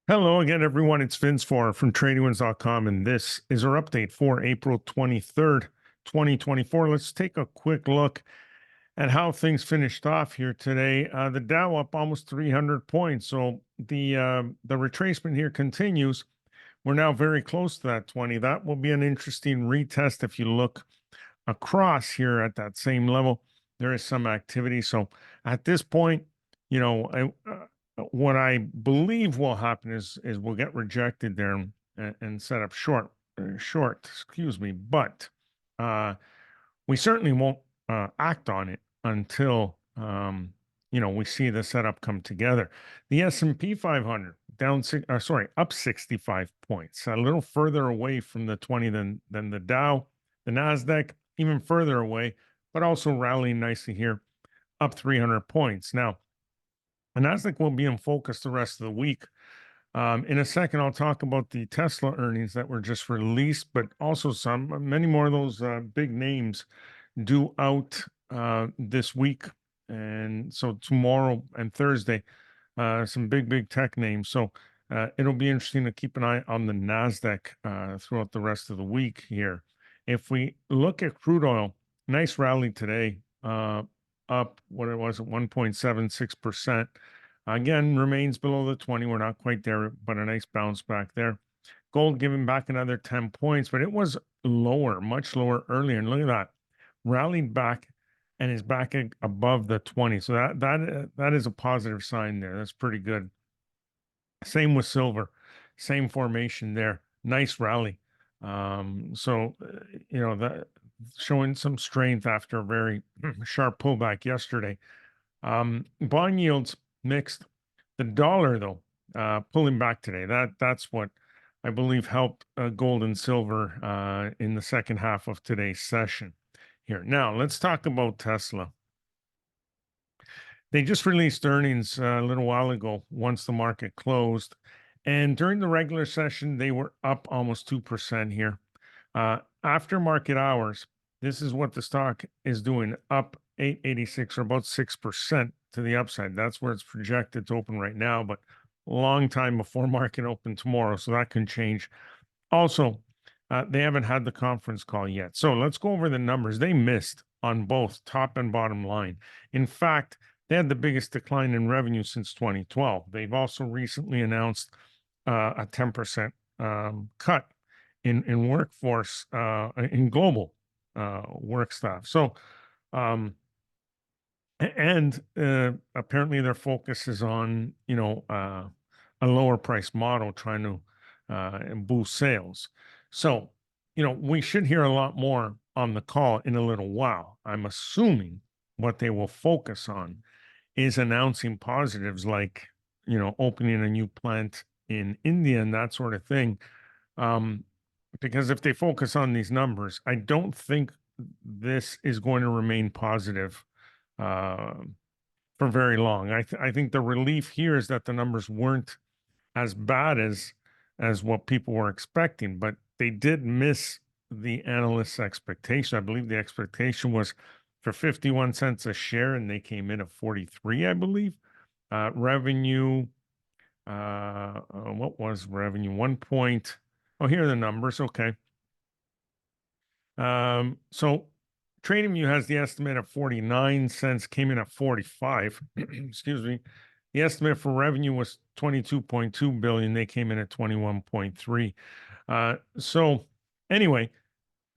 Hello again, everyone. It's Vince Farr from TradingWinds.com, and this is our update for April 23rd, 2024. Let's take a quick look at how things finished off here today. The Dow up almost 300 points, so the retracement here continues. We're now very close to that 20. That will be an interesting retest if you look across here at that same level. There is some activity. So at this point, you know, what I believe will happen is we'll get rejected there and set up short, excuse me. But we certainly won't act on it until we see the setup come together. The S&P 500 up 65 points, a little further away from the 20 than the Dow. The Nasdaq even further away, but also rallying nicely here, up 300 points. Now, the Nasdaq will be in focus the rest of the week. In a second, I'll talk about the Tesla earnings that were just released, but also many more of those big names due out this week. And so tomorrow and Thursday, some big tech names. So it'll be interesting to keep an eye on the Nasdaq throughout the rest of the week here. If we look at crude oil, nice rally today, up what it was at 1.76%. Again, remains below the 20. We're not quite there, but a nice bounce back there. Gold giving back another 10 points, but it was lower, much lower earlier. And look at that, rallied back and is back above the 20. So that is a positive sign there. That's pretty good. Same with silver, same formation there. Nice rally. That showing some strength after a very sharp pullback yesterday. Bond yields mixed. The dollar, though, pulling back today. That's what I believe helped gold and silver in the second half of today's session. Here now, let's talk about Tesla. They just released earnings a little while ago, once the market closed, and during the regular session, they were up almost 2% here. After market hours, this is what the stock is doing, up 886 or about 6% to the upside. That's where it's projected to open right now, but a long time before market open tomorrow, so that can change. Also, they haven't had the conference call yet. So let's go over the numbers. They missed on both top and bottom line. In fact, they had the biggest decline in revenue since 2012. They've also recently announced a 10% cut in workforce, in global work staff. So, apparently their focus is on, a lower price model, trying to boost sales. So, we should hear a lot more on the call in a little while. I'm assuming what they will focus on is announcing positives like, opening a new plant in India and that sort of thing. Because if they focus on these numbers, I don't think this is going to remain positive for very long. I think the relief here is that the numbers weren't as bad as what people were expecting, but they did miss the analysts' expectation. I believe the expectation was for 51 cents a share, and they came in at 43, I believe. Revenue, what was revenue? Oh, here are the numbers. Okay. So TradingView has the estimate of 49 cents, came in at 45. Excuse me. The estimate for revenue was 22.2 billion. They came in at 21.3. So anyway,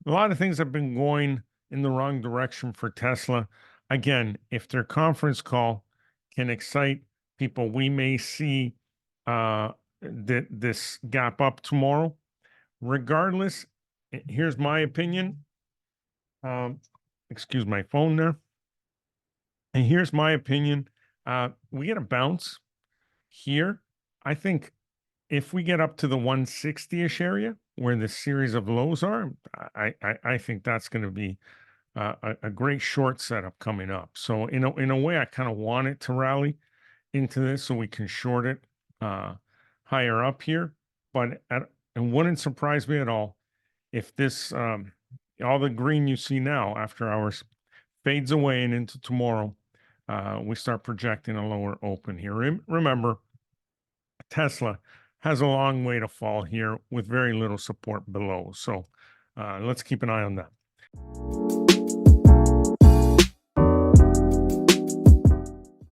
a lot of things have been going in the wrong direction for Tesla. Again, if their conference call can excite people, we may see this gap up tomorrow. Regardless, here's my opinion. Excuse my phone there. And here's my opinion. We get a bounce here. I think if we get up to the 160-ish area where the series of lows are, I think that's going to be a great short setup coming up. So in a way, I kind of want it to rally into this so we can short it higher up here. But it wouldn't surprise me at all if this all the green you see now after hours fades away and into tomorrow. We start projecting a lower open here. Remember, Tesla has a long way to fall here with very little support below. So let's keep an eye on that.